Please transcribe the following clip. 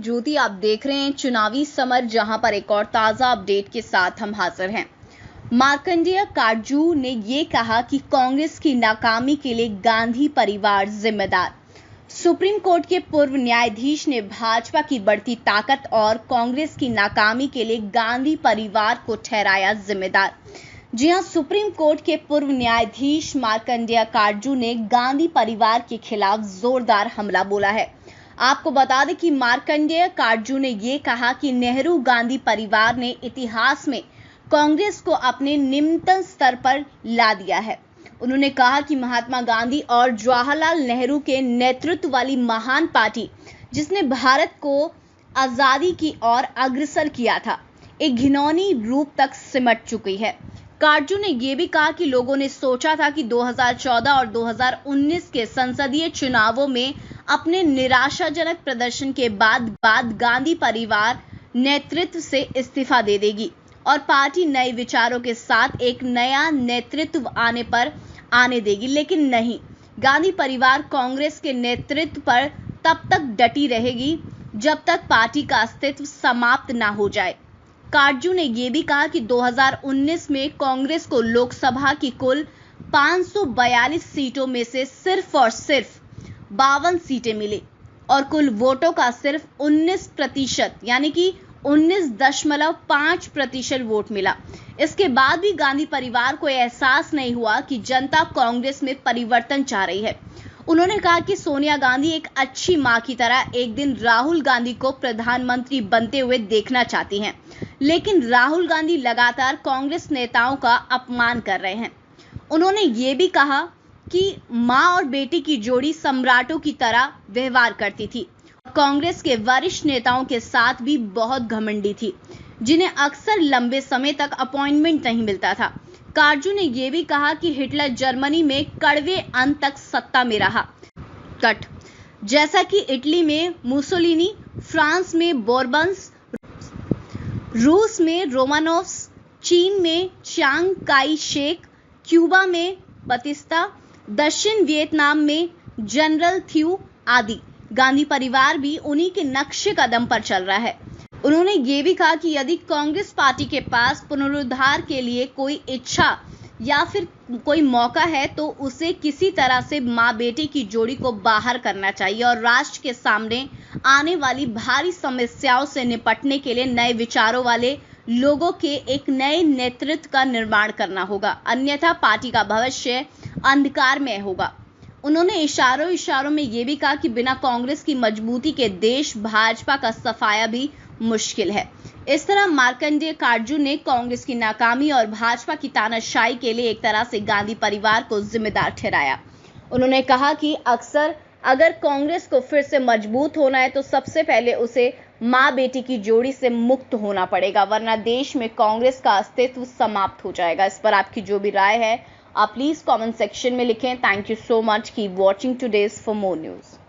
ज्योति, आप देख रहे हैं चुनावी समर, जहां पर एक और ताजा अपडेट के साथ हम हाजिर हैं। मार्कंडेय काटजू ने ये कहा कि कांग्रेस की नाकामी के लिए गांधी परिवार जिम्मेदार। सुप्रीम कोर्ट के पूर्व न्यायाधीश ने भाजपा की बढ़ती ताकत और कांग्रेस की नाकामी के लिए गांधी परिवार को ठहराया जिम्मेदार। जी हां, सुप्रीम कोर्ट के पूर्व न्यायाधीश मार्कंडेय काटजू ने गांधी परिवार के खिलाफ जोरदार हमला बोला है। आपको बता दें कि मार्कंडेय काटजू ने यह कहा कि नेहरू गांधी परिवार ने इतिहास में कांग्रेस को अपने निम्नतम स्तर पर ला दिया है। उन्होंने कहा कि महात्मा गांधी और जवाहरलाल नेहरू के नेतृत्व वाली महान पार्टी, जिसने भारत को आजादी की ओर अग्रसर किया था, एक घिनौनी रूप तक सिमट चुकी है। काटजू ने यह भी कहा कि लोगों ने सोचा था कि 2014 और 2019 के संसदीय चुनावों में अपने निराशाजनक प्रदर्शन के बाद गांधी परिवार नेतृत्व से इस्तीफा दे देगी और पार्टी नए विचारों के साथ एक नया नेतृत्व आने देगी, लेकिन नहीं, गांधी परिवार कांग्रेस के नेतृत्व पर तब तक डटी रहेगी जब तक पार्टी का अस्तित्व समाप्त ना हो जाए। काटजू ने यह भी कहा कि 2019 में कांग्रेस को लोकसभा की कुल 542 सीटों में से सिर्फ और सिर्फ 52 सीटें मिली और कुल वोटों का सिर्फ 19% यानी कि 19.5% वोट मिला। इसके बाद भी गांधी परिवार को एहसास नहीं हुआ कि जनता कांग्रेस में परिवर्तन चाह रही है। उन्होंने कहा कि सोनिया गांधी एक अच्छी मां की तरह एक दिन राहुल गांधी को प्रधानमंत्री बनते हुए देखना चाहती हैं, लेकिन राहुल गांधी लगातार कांग्रेस नेताओं का अपमान कर रहे हैं। उन्होंने ये भी कहा कि मां और बेटी की जोड़ी सम्राटों की तरह व्यवहार करती थी। कांग्रेस के वरिष्ठ नेताओं के साथ भी बहुत घमंडी थी, जिन्हें अक्सर लंबे समय तक अपॉइंटमेंट नहीं मिलता था। काटजू ने यह भी कहा कि हिटलर जर्मनी में कड़वे अंत तक सत्ता में रहा, जैसा कि इटली में मुसोलिनी, फ्रांस में बोर्बन्स, रूस में रोमानोव्स, चीन में चियांग काई शेक, क्यूबा में बतिस्ता, दक्षिण वियतनाम में जनरल थियू आदि। गांधी परिवार भी उन्हीं के नक्शे कदम पर चल रहा है। उन्होंने ये भी कहा कि यदि कांग्रेस पार्टी के पास पुनरुद्धार के लिए कोई इच्छा या फिर कोई मौका है तो उसे किसी तरह से मां बेटे की जोड़ी को बाहर करना चाहिए और राष्ट्र के सामने आने वाली भारी समस्याओं से निपटने के लिए नए विचारों वाले लोगों के एक नए नेतृत्व का निर्माण करना होगा, अन्यथा पार्टी का भविष्य अंधकारमय होगा। उन्होंने इशारों में यह भी कहा कि बिना कांग्रेस की मजबूती के देश भाजपा का सफाया भी मुश्किल है। इस तरह मार्कंडेय काटजू ने कांग्रेस की नाकामी और भाजपा की तानाशाही के लिए एक तरह से गांधी परिवार को जिम्मेदार ठहराया। उन्होंने कहा कि अगर कांग्रेस को फिर से मजबूत होना है तो सबसे पहले उसे मां बेटी की जोड़ी से मुक्त होना पड़ेगा, वरना देश में कांग्रेस का अस्तित्व समाप्त हो जाएगा। इस पर आपकी जो भी राय है आप प्लीज कमेंट सेक्शन में लिखें। Thank you so much. Keep watching today's for more news.